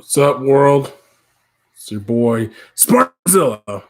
What's up, world? It's your boy Spartanzilla,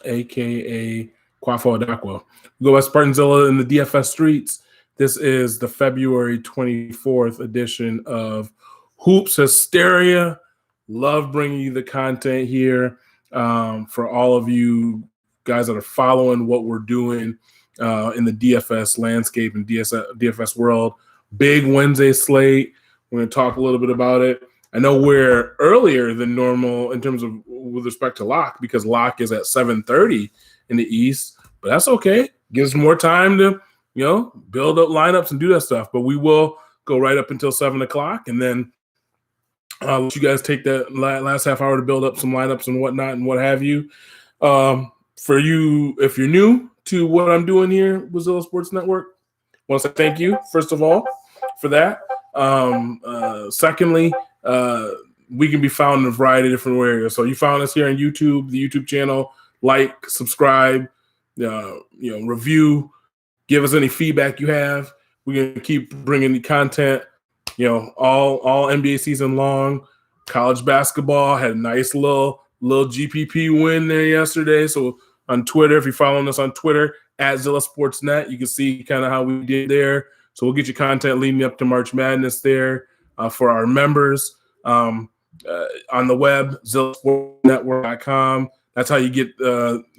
aka Quafo Adakwa. We go by Spartanzilla in the DFS streets. This is the February 24th edition of Hoops Hysteria. Love bringing you the content here for all of you guys that are following what we're doing in the DFS landscape and DFS world. Big Wednesday slate. We're going to talk a little bit about it. I know we're earlier than normal in terms of with respect to lock because lock is at 7:30 in the East, but that's okay. Gives more time to, build up lineups and do that stuff. But we will go right up until 7 o'clock, and then let you guys take that last half hour to build up some lineups and whatnot and what have you. For you, if you're new to what I'm doing here with Zilla Sports Network, I want to say thank you, first of all, for that. Secondly, we can be found in a variety of different areas. So you found us here on YouTube, the YouTube channel. Like, subscribe, review, give us any feedback you have. We're gonna keep bringing the content. All NBA season long. College basketball had a nice little GPP win there yesterday. So on Twitter, if you're following us on Twitter at Zilla Sportsnet, you can see kind of how we did there. So we'll get you content leading up to March Madness there for our members on the web, ZillaSportsNetwork.com. That's how you get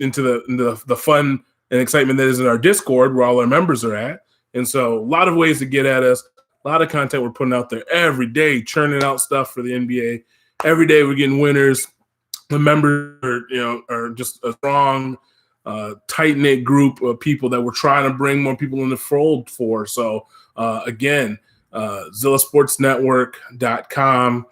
into the fun and excitement that is in our Discord where all our members are at. And so a lot of ways to get at us, a lot of content we're putting out there every day, churning out stuff for the NBA. Every day we're getting winners. The members are just a strong, tight-knit group of people that we're trying to bring more people in the fold for. So, again, ZillaSportsNetwork.com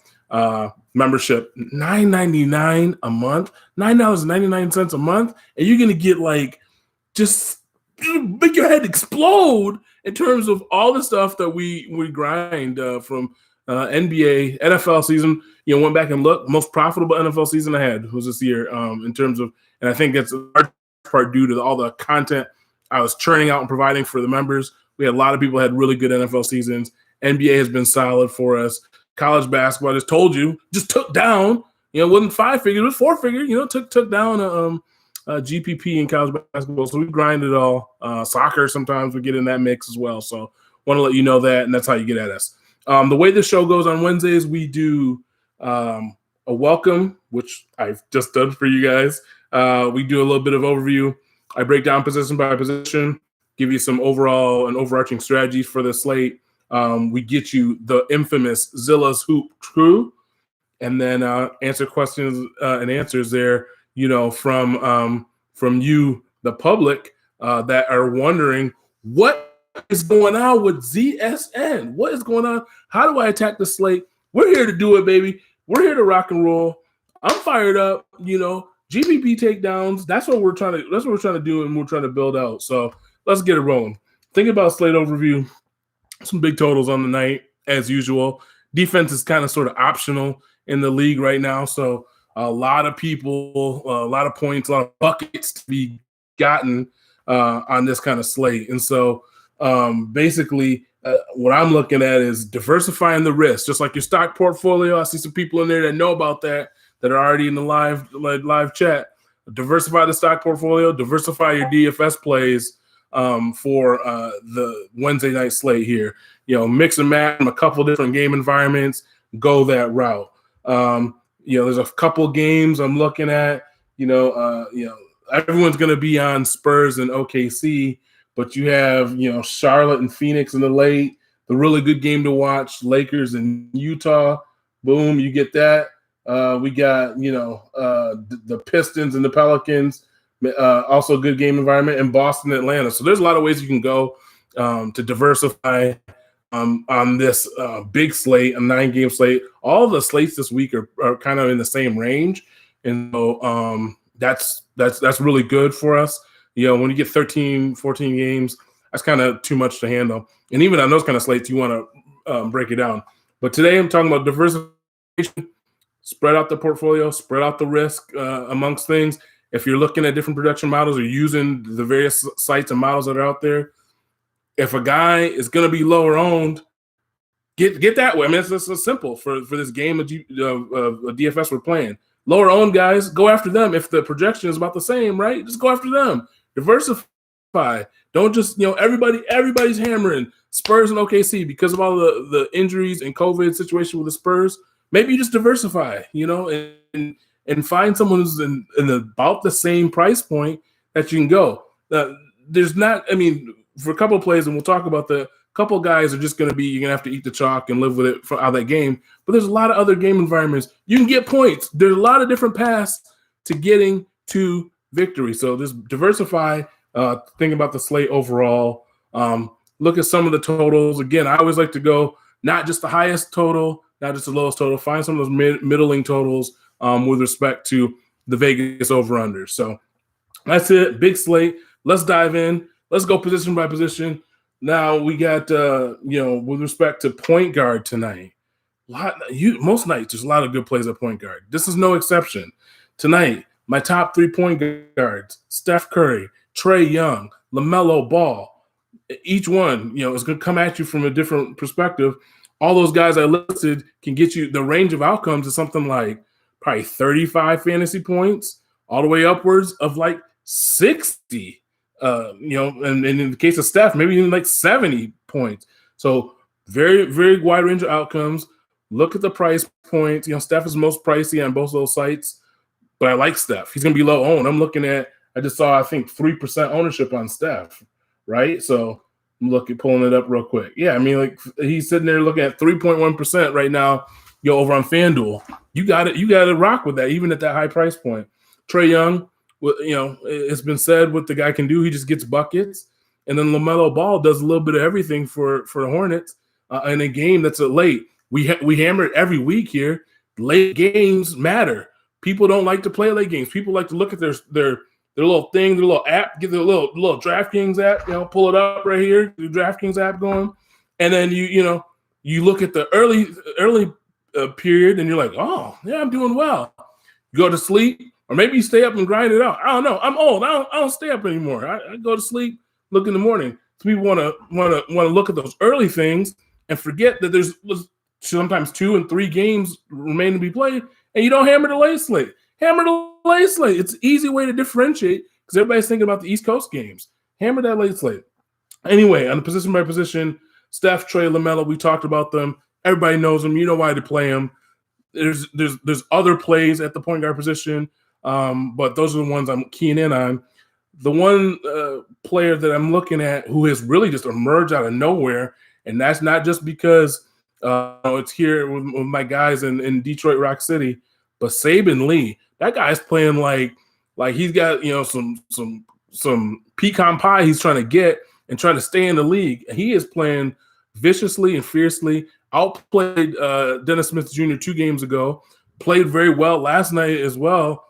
membership, $9.99 a month, $9.99 a month, and you're going to get, just make your head explode in terms of all the stuff that we grind from NBA, NFL season. Went back and looked. Most profitable NFL season I had was this year in terms of, and I think that's a large part due to all the content I was churning out and providing for the members. We had a lot of people had really good NFL seasons. NBA has been solid for us. College basketball, I just told you, just took down. It wasn't 5 figures, it was 4 figures. Took down a GPP in college basketball. So we grind it all. Soccer sometimes we get in that mix as well. So want to let you know that, and that's how you get at us. The way the show goes on Wednesdays, we do a welcome, which I've just done for you guys. We do a little bit of overview. I break down position by position, give you some overall and overarching strategies for the slate. We get you the infamous Zilla's Hoop Crew, and then answer questions and answers there, from you, the public, that are wondering what is going on with ZSN. What is going on? How do I attack the slate? We're here to do it, baby. We're here to rock and roll. I'm fired up. GPP takedowns. That's what we're trying to do, and we're trying to build out. So let's get it rolling. Think about slate overview. Some big totals on the night as usual. Defense is kind of sort of optional in the league right now. So a lot of people, a lot of points, a lot of buckets to be gotten on this kind of slate. And so basically what I'm looking at is diversifying the risk, just like your stock portfolio. I see some people in there that know about that are already in the live chat. Diversify the stock portfolio, diversify your DFS plays for the Wednesday night slate here. Mix and match from a couple different game environments, go that route. There's a couple games I'm looking at. Everyone's going to be on Spurs and OKC, but you have, Charlotte and Phoenix in the late, the really good game to watch, Lakers and Utah. Boom, you get that. We got, the Pistons and the Pelicans, also a good game environment, in Boston, Atlanta. So there's a lot of ways you can go to diversify on this big slate, a 9-game slate. All the slates this week are kind of in the same range. And so that's really good for us. When you get 13, 14 games, that's kind of too much to handle. And even on those kind of slates, you want to break it down. But today I'm talking about diversification, spread out the portfolio, spread out the risk amongst things. If you're looking at different production models or using the various sites and models that are out there, if a guy is going to be lower owned, get that way. I mean, it's so simple for this game of DFS we're playing. Lower owned guys, go after them. If the projection is about the same, right? Just go after them. Diversify. Don't just, everybody's hammering Spurs and OKC because of all the injuries and COVID situation with the Spurs. Maybe you just diversify, and find someone who's in about the same price point that you can go. There's not, for a couple of plays, and we'll talk about the couple of guys are just going to be, you're going to have to eat the chalk and live with it for out of that game. But there's a lot of other game environments. You can get points. There's a lot of different paths to getting to victory. So just diversify, think about the slate overall. Look at some of the totals. Again, I always like to go not just the highest total, not just the lowest total. Find some of those middling totals with respect to the Vegas over-unders. So that's it. Big slate. Let's dive in. Let's go position by position. Now we got, with respect to point guard tonight, most nights there's a lot of good plays at point guard. This is no exception. Tonight, my top 3 point guards: Steph Curry, Trae Young, LaMelo Ball. Each one, is going to come at you from a different perspective. All those guys I listed can get you the range of outcomes is something like probably 35 fantasy points, all the way upwards of like 60. And in the case of Steph, maybe even like 70 points. So very, very wide range of outcomes. Look at the price points. Steph is most pricey on both of those sites, but I like Steph. He's going to be low owned. I'm looking at, I just saw, I think 3% ownership on Steph, right? So I'm pulling it up real quick. Yeah, he's sitting there looking at 3.1% right now, over on FanDuel. You got to rock with that, even at that high price point. Trae Young, it's been said what the guy can do. He just gets buckets. And then LaMelo Ball does a little bit of everything for the Hornets in a game that's late. We hammer it every week here. Late games matter. People don't like to play late games. People like to look at their little thing, their little app, get their little DraftKings app, pull it up right here, the DraftKings app going. And then you look at the early period and you're like, oh, yeah, I'm doing well. You go to sleep. Or maybe you stay up and grind it out. I don't know. I'm old. I don't stay up anymore. I go to sleep, look in the morning. So people want to look at those early things and forget that there's sometimes 2 and 3 games remain to be played, and you don't hammer the late slate. Hammer the late slate. It's an easy way to differentiate because everybody's thinking about the East Coast games. Hammer that late slate. Anyway, on the position by position, Steph, Trae, LaMelo, we talked about them. Everybody knows them. You know why to play them. There's other plays at the point guard position. But those are the ones I'm keying in on. The one player that I'm looking at who has really just emerged out of nowhere, and that's not just because it's here with my guys in Detroit Rock City, but Saban Lee. That guy's playing like he's got some pecan pie he's trying to get and trying to stay in the league. He is playing viciously and fiercely. Outplayed Dennis Smith Jr. 2 games ago. Played very well last night as well.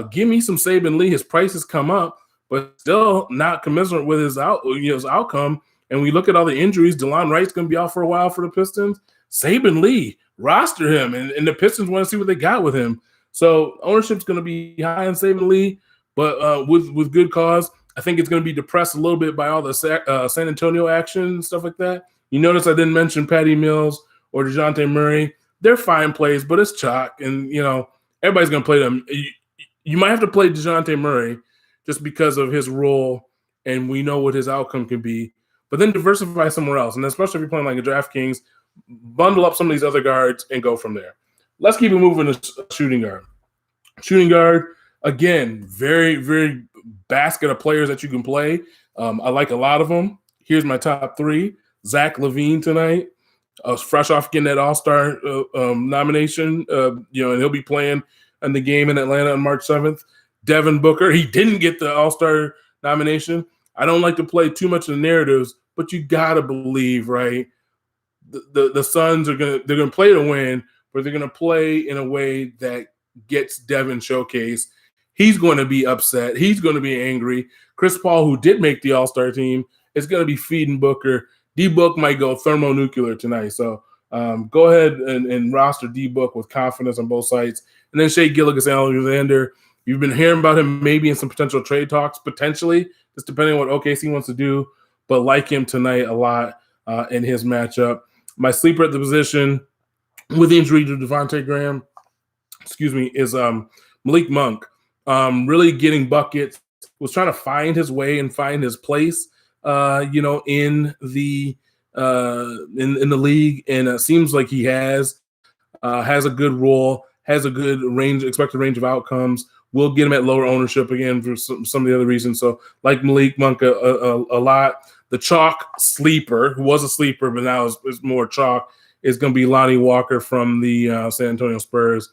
Give me some Saban Lee. His price has come up, but still not commensurate with his outcome. And we look at all the injuries. DeLon Wright's going to be out for a while for the Pistons. Saban Lee, roster him, and the Pistons want to see what they got with him. So ownership's going to be high on Saban Lee, but with good cause. I think it's going to be depressed a little bit by all the San Antonio action and stuff like that. You notice I didn't mention Patty Mills or DeJounte Murray. They're fine plays, but it's chalk, and everybody's going to play them. You might have to play DeJounte Murray just because of his role, and we know what his outcome can be. But then diversify somewhere else, and especially if you're playing like a DraftKings, bundle up some of these other guards and go from there. Let's keep it moving to shooting guard. Shooting guard, again, very, very basket of players that you can play. I like a lot of them. Here's my top 3. Zach LaVine tonight. Fresh off getting that All-Star nomination, and he'll be playing in the game in Atlanta on March 7th. Devin Booker, he didn't get the All-Star nomination. I don't like to play too much of the narratives, but you got to believe, right? The Suns they're gonna play to win, but they're gonna play in a way that gets Devin showcased. He's going to be upset. He's going to be angry. Chris Paul, who did make the All-Star team, is going to be feeding Booker. D-Book might go thermonuclear tonight. So go ahead and roster D-Book with confidence on both sides. And then Shea Gilgeous-Alexander, you've been hearing about him maybe in some potential trade talks, potentially, just depending on what OKC wants to do, but like him tonight a lot in his matchup. My sleeper at the position with injury to Devontae Graham, is Malik Monk. Really getting buckets, was trying to find his way and find his place, in the in the league, and it seems like he has a good role, has a good expected range of outcomes. We'll get him at lower ownership again for some of the other reasons. So, like Malik Monk a lot. The chalk sleeper, who was a sleeper but now is more chalk, is going to be Lonnie Walker from the San Antonio Spurs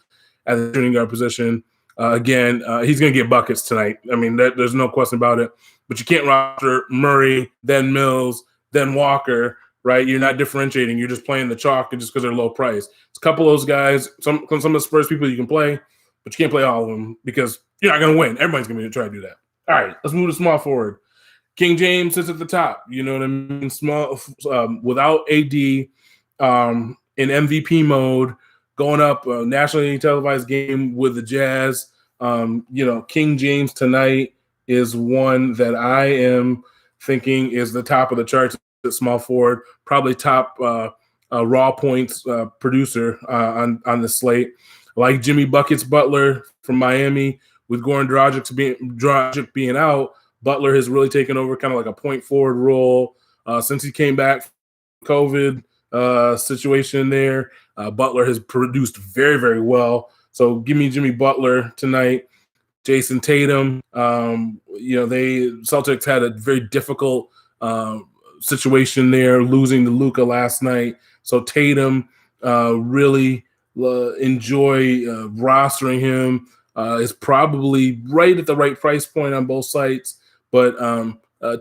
at the shooting guard position. Again, he's going to get buckets tonight. I mean, there's no question about it. But you can't roster Murray, then Mills, then Walker, right? You're not differentiating. You're just playing the chalk just because they're low price. It's a couple of those guys, some of the Spurs people you can play, but you can't play all of them because you're not going to win. Everybody's going to try to do that. All right, let's move to small forward. King James sits at the top. You know what I mean? Small, without AD, in MVP mode, going up a nationally televised game with the Jazz. King James tonight is one that I am thinking is the top of the charts at small forward, probably top raw points producer on the slate. Like Jimmy Buckets Butler from Miami, with Goran Dragic being out, Butler has really taken over kind of like a point forward role since he came back from COVID situation there. Butler has produced very, very well. So give me Jimmy Butler tonight. Jason Tatum. Celtics had a very difficult situation there, losing to Luka last night. So Tatum, really enjoy rostering him. Is probably right at the right price point on both sites. But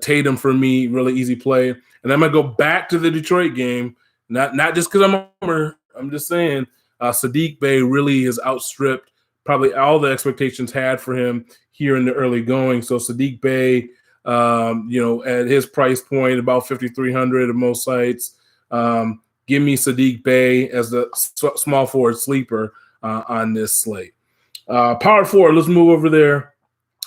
Tatum, for me, really easy play. And I'm going to go back to the Detroit game, not just because I'm a homer. I'm just saying Saddiq Bey really has outstripped probably all the expectations had for him here in the early going. So Saddiq Bey, at his price point, about 5,300 at most sites. Give me Saddiq Bey as the small forward sleeper on this slate. Power forward, let's move over there.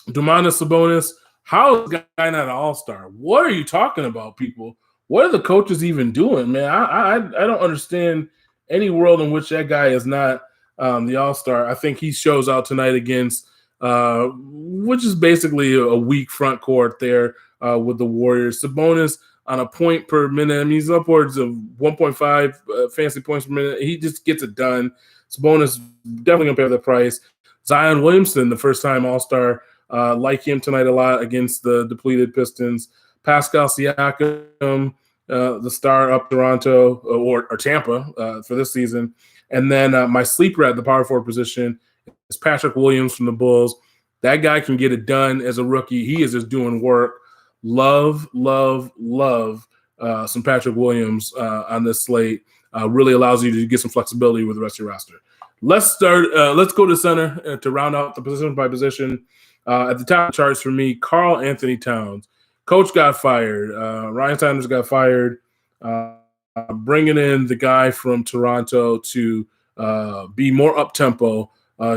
Domantas Sabonis. How is this guy not an all-star? What are you talking about, people? What are the coaches even doing, man? I don't understand any world in which that guy is not the all-star. I think he shows out tonight against, which is basically a weak front court there with the Warriors. Sabonis on a point per minute. I mean, he's upwards of 1.5 fantasy points per minute. He just gets it done. Sabonis definitely going to pay the price. Zion Williamson, the first-time all-star, like him tonight a lot against the depleted Pistons. Pascal Siakam, the star up Toronto or Tampa for this season. And then my sleeper at the power forward position is Patrick Williams from the Bulls. That guy can get it done as a rookie. He is just doing work. Love some Patrick Williams on this slate. Really allows you to get some flexibility with the rest of your roster. Let's go to center to round out the position by position. At the top of the charts for me, Karl Anthony Towns. Coach got fired. Ryan Saunders got fired. Bringing in the guy from Toronto to be more up-tempo,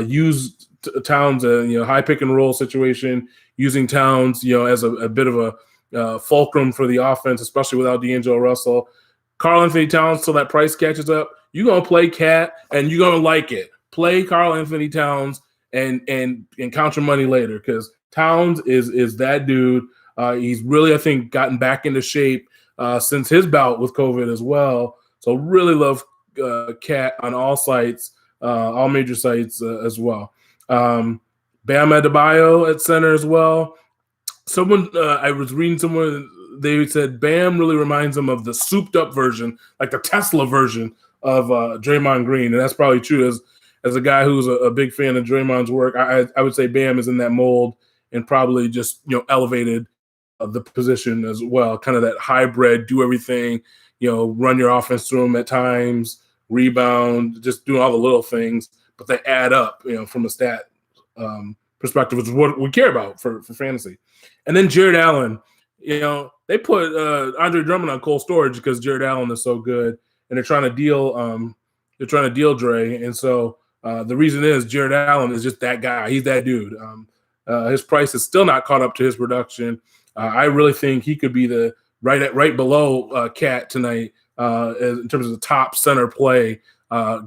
use Towns a high pick and roll situation, using Towns as a bit of a fulcrum for the offense, especially without D'Angelo Russell. Karl Anthony Towns, till that price catches up, you're going to play Cat, and you're going to like it. Play Karl Anthony Towns and count your money later, because Towns is that dude. He's really, I think, gotten back into shape since his bout with COVID as well. So really love Cat on all sites, all major sites as well. Bam Adebayo at center as well. Someone I was reading somewhere, they said Bam really reminds them of the souped up version, like the Tesla version of Draymond Green, and that's probably true. As a guy who's a big fan of Draymond's work, I would say Bam is in that mold and probably just elevated the position as well. Kind of that hybrid, do everything, run your offense through him at times, rebound, just doing all the little things, but they add up, from a stat perspective, which is what we care about for fantasy. And then Jared Allen, they put Andre Drummond on cold storage because Jared Allen is so good, and they're trying to deal Dre. And so the reason is Jared Allen is just that guy. He's that dude. His price is still not caught up to his production. I really think he could be the right below Cat tonight in terms of the top center play,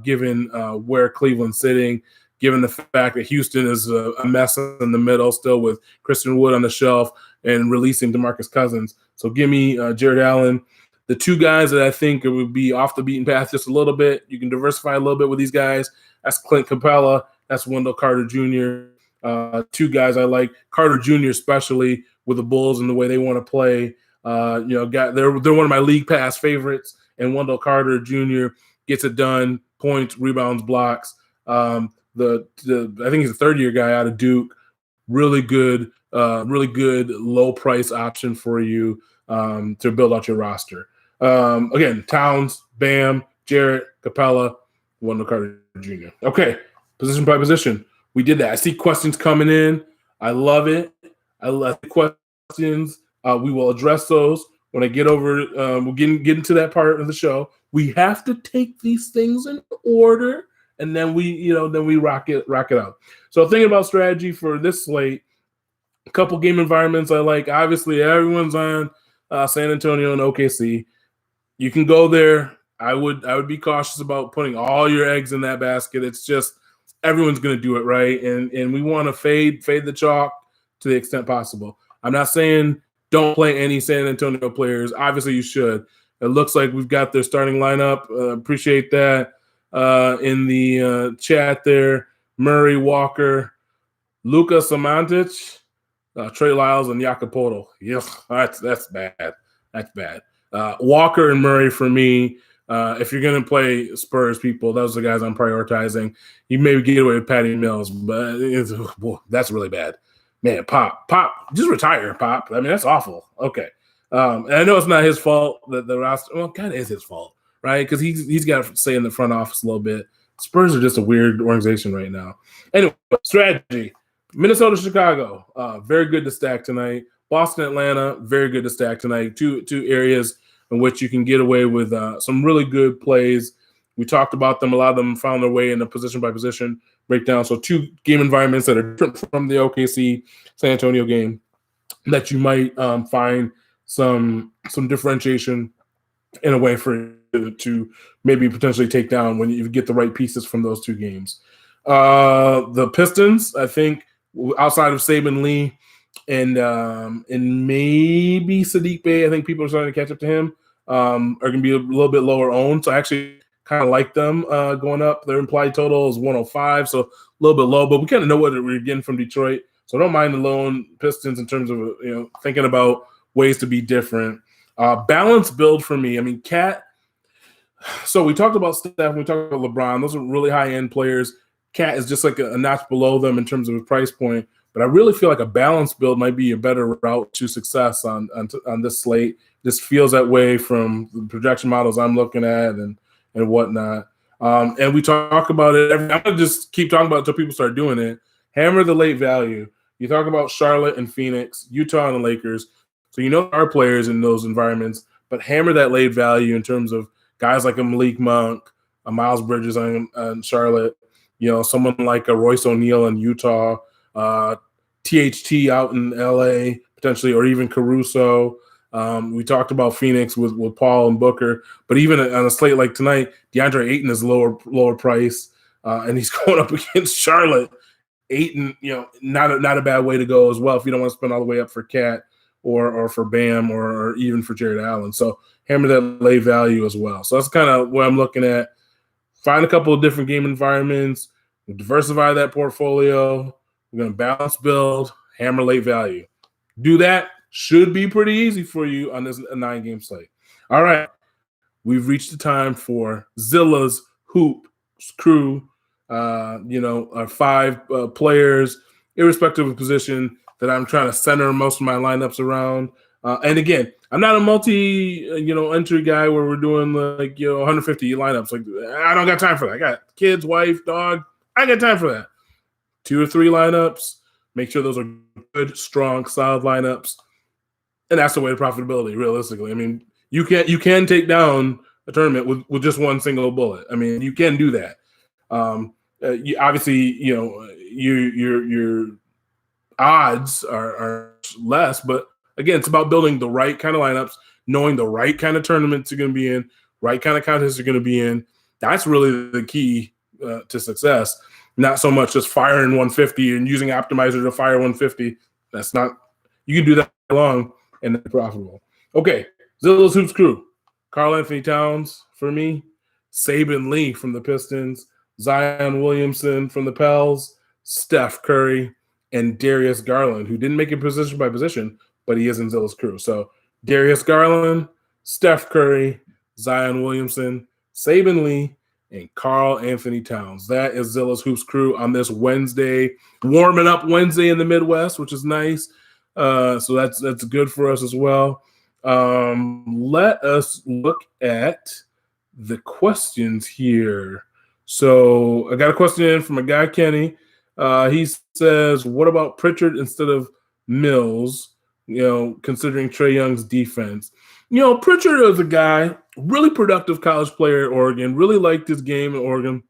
given where Cleveland's sitting, given the fact that Houston is a mess in the middle still with Christian Wood on the shelf and releasing DeMarcus Cousins. So give me Jared Allen. The two guys that I think would be off the beaten path just a little bit, you can diversify a little bit with these guys. That's Clint Capella. That's Wendell Carter Jr. Two guys I like. Carter Jr. especially with the Bulls and the way they want to play. They're one of my league pass favorites. And Wendell Carter Jr. gets it done. Points, rebounds, blocks. I think he's a third-year guy out of Duke. Really good low price option for you to build out your roster. Again, Towns, Bam, Jarrett, Capella, Wendell Carter Jr. Okay, position by position. We did that. I see questions coming in. I love it. I love the questions. We will address those when I get over. We'll get into that part of the show. We have to take these things in order, and then we rock it out. So thinking about strategy for this slate, a couple game environments I like. Obviously, everyone's on San Antonio and OKC. You can go there. I would be cautious about putting all your eggs in that basket. It's just everyone's going to do it, right? And we want to fade the chalk to the extent possible. I'm not saying don't play any San Antonio players. Obviously, you should. It looks like we've got their starting lineup. Appreciate that in the chat there. Murray, Walker, Luka Samantic, Trey Lyles, and Jakopoto. Yeah, that's bad. That's bad. Walker and Murray for me. If you're going to play Spurs people, those are the guys I'm prioritizing. You maybe get away with Patty Mills, but that's really bad. Man, Pop, just retire, Pop. I mean, that's awful. Okay. And I know it's not his fault that the roster, well, it kind of is his fault, right? Because he's got to stay in the front office a little bit. Spurs are just a weird organization right now. Anyway, strategy. Minnesota, Chicago, very good to stack tonight. Boston, Atlanta, very good to stack tonight. Two areas in which you can get away with some really good plays. We talked about them. A lot of them found their way in a position-by-position breakdown. So two game environments that are different from the OKC San Antonio game that you might find some differentiation in a way for you to maybe potentially take down when you get the right pieces from those two games. The Pistons, I think, outside of Saban Lee and maybe Sadiq Bey, I think people are starting to catch up to him, are going to be a little bit lower owned. So I actually kind of like them going up. Their implied total is 105, so a little bit low, but we kind of know what we're getting from Detroit. So I don't mind the low Pistons in terms of thinking about ways to be different. Balanced build for me. I mean, Cat. So we talked about Steph. We talked about LeBron. Those are really high-end players. Cat is just like a notch below them in terms of his price point. But I really feel like a balanced build might be a better route to success on this slate. This feels that way from the projection models I'm looking at and whatnot. And we talk about it. I'm going to just keep talking about it until people start doing it. Hammer the late value. You talk about Charlotte and Phoenix, Utah and the Lakers. So there are players in those environments, but hammer that late value in terms of guys like a Malik Monk, a Miles Bridges on Charlotte, someone like a Royce O'Neal in Utah, THT out in LA potentially, or even Caruso. We talked about Phoenix with Paul and Booker, but even on a slate like tonight, DeAndre Ayton is lower price, and he's going up against Charlotte. Ayton, not a bad way to go as well if you don't want to spend all the way up for Cat or for Bam or even for Jared Allen. So hammer that late value as well. So that's kind of what I'm looking at. Find a couple of different game environments, diversify that portfolio. We're going to balance build, hammer late value. Do that. Should be pretty easy for you on this 9-game slate. All right. We've reached the time for Zilla's Hoop Crew. Our 5 players, irrespective of position, that I'm trying to center most of my lineups around. And again, I'm not a entry guy where we're doing 150 lineups. Like, I don't got time for that. I got kids, wife, dog. I got time for that. 2 or 3 lineups. Make sure those are good, strong, solid lineups. And that's the way to profitability, realistically. I mean, you can take down a tournament with just one single bullet. I mean, you can do that. Your odds are less, but again, it's about building the right kind of lineups, knowing the right kind of tournaments you're going to be in, right kind of contest you're going to be in. That's really the key to success. Not so much just firing 150 and using optimizer to fire 150. That's not, you can do that long and it's profitable. Okay, Zillow's Hoops crew. Karl Anthony Towns for me, Saben Lee from the Pistons, Zion Williamson from the Pels, Steph Curry, and Darius Garland, who didn't make it position by position, but he is in Zillow's crew. So Darius Garland, Steph Curry, Zion Williamson, Saben Lee, and Karl Anthony Towns. That is Zillow's Hoops crew on this Wednesday, warming up Wednesday in the Midwest, which is nice. So that's good for us as well. Let us look at the questions here. So I got a question in from a guy, Kenny. He says, what about Pritchard instead of Mills, considering Trae Young's defense? Pritchard is a guy, really productive college player at Oregon, really liked his game at Oregon,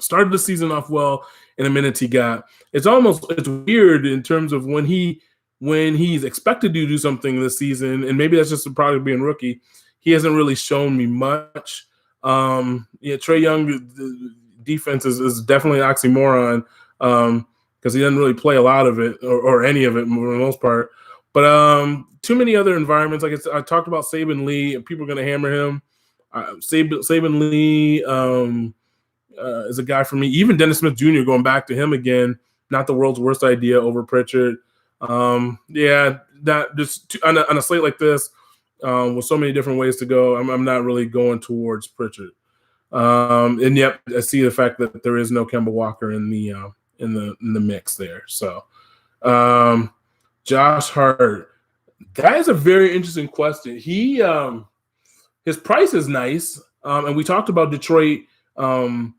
started the season off well in the minutes he got. It's weird in terms of when he's expected to do something this season, and maybe that's just a product of being a rookie, he hasn't really shown me much. Trae Young defense is definitely an oxymoron because he doesn't really play a lot of it or any of it for the most part. But too many other environments. Like I talked about Saben Lee, and people are going to hammer him. Saben Lee is a guy for me. Even Dennis Smith Jr. going back to him again, not the world's worst idea over Pritchard. That just on a slate like this with so many different ways to go, I'm not really going towards Pritchard. And yet I see the fact that there is no Kemba Walker in the mix there. So Josh Hart, that is a very interesting question. He his price is nice, and we talked about Detroit and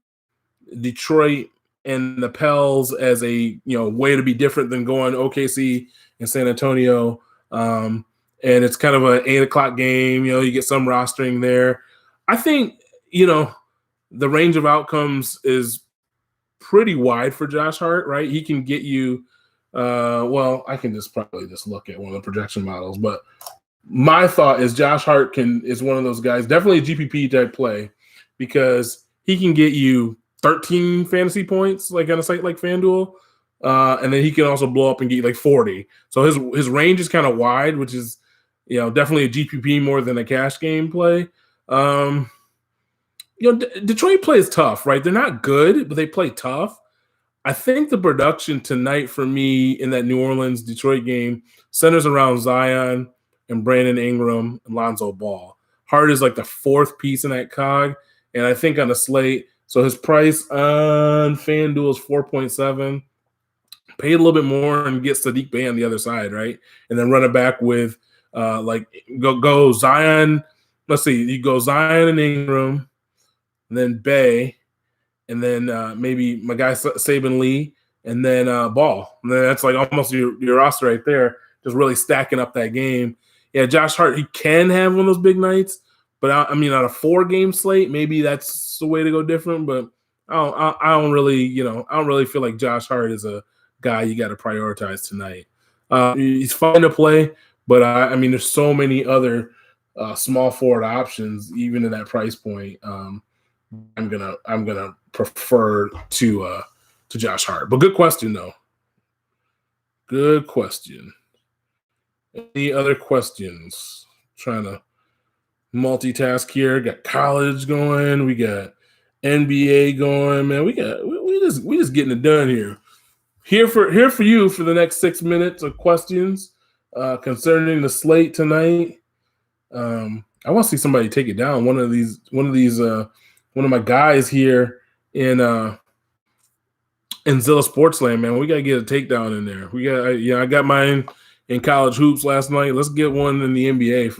the Pels as a way to be different than going OKC and San Antonio. And it's kind of an 8:00 game. You get some rostering there. I think the range of outcomes is pretty wide for Josh Hart, right? He can get you. I can probably look at one of the projection models, but my thought is Josh Hart is one of those guys, definitely a GPP type play, because he can get you 13 fantasy points, like on a site like FanDuel, and then he can also blow up and get you like 40. So his range is kind of wide, which is definitely a GPP more than a cash game play. Detroit plays tough, right? They're not good, but they play tough. I think the production tonight for me in that New Orleans-Detroit game centers around Zion and Brandon Ingram and Lonzo Ball. Hart is like the fourth piece in that cog, and I think on the slate, so his price on FanDuel is 4.7. Pay a little bit more and get Sadiq Bey on the other side, right? And then run it back with go Zion. Let's see, you go Zion and Ingram, and then Bey, and then maybe my guy Saben Lee, and then Ball. And then that's like almost your roster right there, just really stacking up that game. Yeah, Josh Hart, he can have one of those big nights, but on a 4-game slate, maybe that's the way to go different. But I don't really feel like Josh Hart is a guy you got to prioritize tonight. He's fun to play, but there's so many other small forward options, even in that price point. I'm gonna prefer to Josh Hart. But good question though. Good question. Any other questions? Trying to multitask here. Got college going. We got NBA going. Man, we just getting it done here. Here for you for the next 6 minutes of questions concerning the slate tonight. I want to see somebody take it down. One of my guys here in Zilla Sportsland, man. We gotta get a takedown in there. I got mine in college hoops last night. Let's get one in the NBA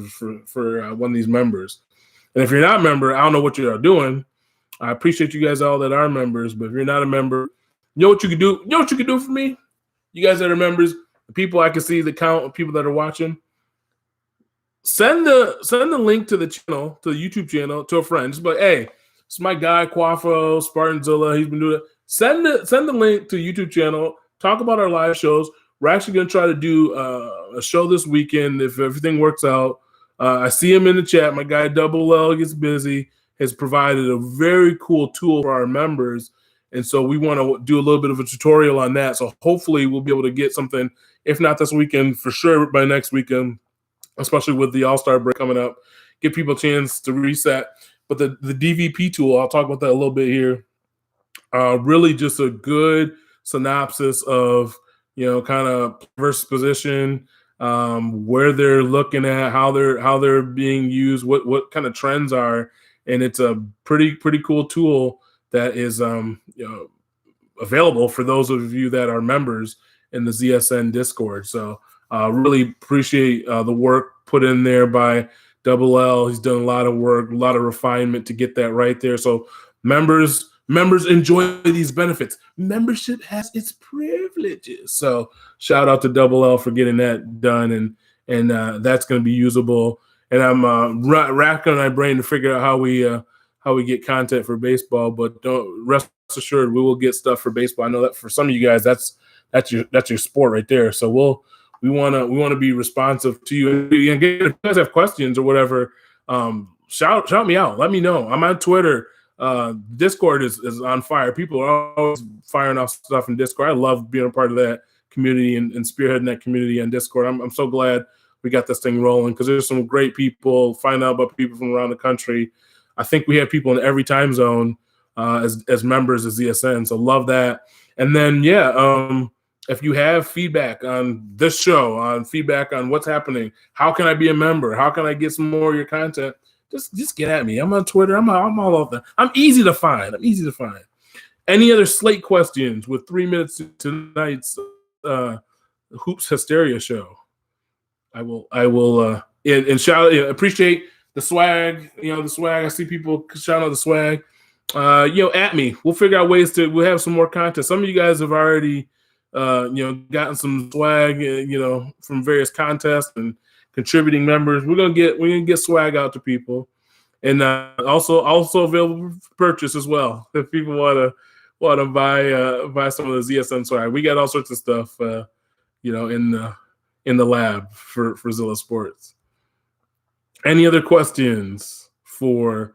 for one of these members. And if you're not a member, I don't know what you're doing. I appreciate you guys all that are members, but if you're not a member, you know what you can do? You know what you can do for me? You guys that are members, the people I can see the count of people that are watching. Send the link to the channel, to the YouTube channel, to a friend. Just be like, hey, it's my guy Quaffo, Spartanzilla. He's been doing it. Send the link to the YouTube channel. Talk about our live shows. We're actually going to try to do a show this weekend if everything works out. I see him in the chat. My guy Double L gets busy, has provided a very cool tool for our members. And so we want to do a little bit of a tutorial on that. So hopefully we'll be able to get something, if not this weekend, for sure by next weekend, especially with the All-Star break coming up, give people a chance to reset. But the DVP tool, I'll talk about that a little bit here. Really just a good synopsis of, kind of versus position, where they're looking at, how they're being used, what kind of trends are. And it's a pretty cool tool that is available for those of you that are members in the ZSN Discord. So really appreciate the work put in there by Double L. He's done a lot of work, a lot of refinement to get that right there. So members enjoy these benefits. Membership has its privileges. So shout out to Double L for getting that done, and that's going to be usable. And I'm racking my brain to figure out how we get content for baseball. But don't rest assured, we will get stuff for baseball. I know that for some of you guys, that's your sport right there. So we want to be responsive to you. And again, if you guys have questions or whatever, shout me out. Let me know. I'm on Twitter. Discord is on fire. People are always firing off stuff in Discord. I love being a part of that community and spearheading that community on Discord. I'm so glad we got this thing rolling because there's some great people. Find out about people from around the country. I think we have people in every time zone as members of ZSN. So love that. And then if you have feedback on this show, on feedback on what's happening, how can I be a member? How can I get some more of your content? Just get at me. I'm on Twitter. I'm all over there. I'm easy to find. Any other slate questions with 3 minutes to tonight's Hoops Hysteria show? I will and shout. Appreciate the swag. The swag. I see people shout out the swag. At me. We'll figure out ways to. We'll have some more content. Some of you guys have already, gotten some swag. From various contests and contributing members. We're gonna get swag out to people, and also available for purchase as well. If people want to buy some of the ZSN swag, we got all sorts of stuff. In the lab for Zilla Sports. Any other questions before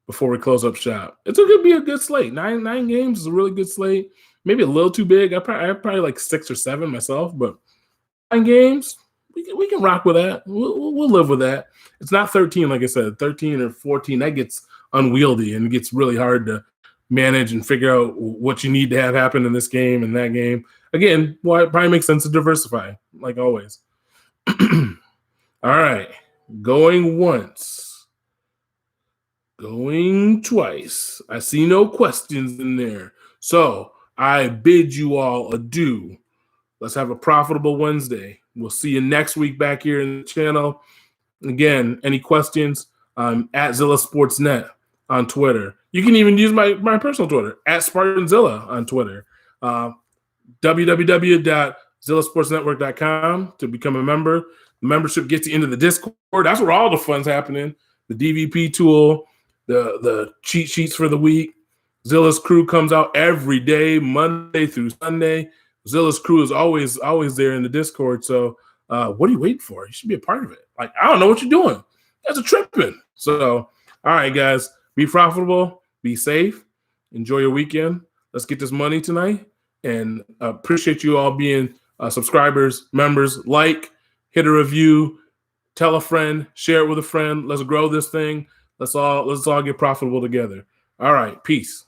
we close up shop? It's going to be a good slate. Nine games is a really good slate. Maybe a little too big. I probably like 6 or 7 myself, but 9 games. We can rock with that. We'll live with that. It's not 13, like I said. 13 or 14, that gets unwieldy and it gets really hard to manage and figure out what you need to have happen in this game and that game. Again, it probably makes sense to diversify, like always. All right. Going once. Going twice. I see no questions in there. So I bid you all adieu. Let's have a profitable Wednesday. We'll see you next week back here in the channel. Again, any questions? At Zilla Sportsnet on Twitter. You can even use my personal Twitter, at SpartanZilla on Twitter. www.zillasportsnetwork.com to become a member. The membership gets you into the Discord. That's where all the fun's happening. The DVP tool, the cheat sheets for the week. Zilla's crew comes out every day, Monday through Sunday. Zilla's crew is always there in the Discord. So what are you waiting for? You should be a part of it. Like, I don't know what you're doing. You guys are tripping. So, all right, guys, be profitable, be safe, enjoy your weekend. Let's get this money tonight. And appreciate you all being subscribers, members. Hit a review, tell a friend, share it with a friend. Let's grow this thing. Let's all get profitable together. All right, peace.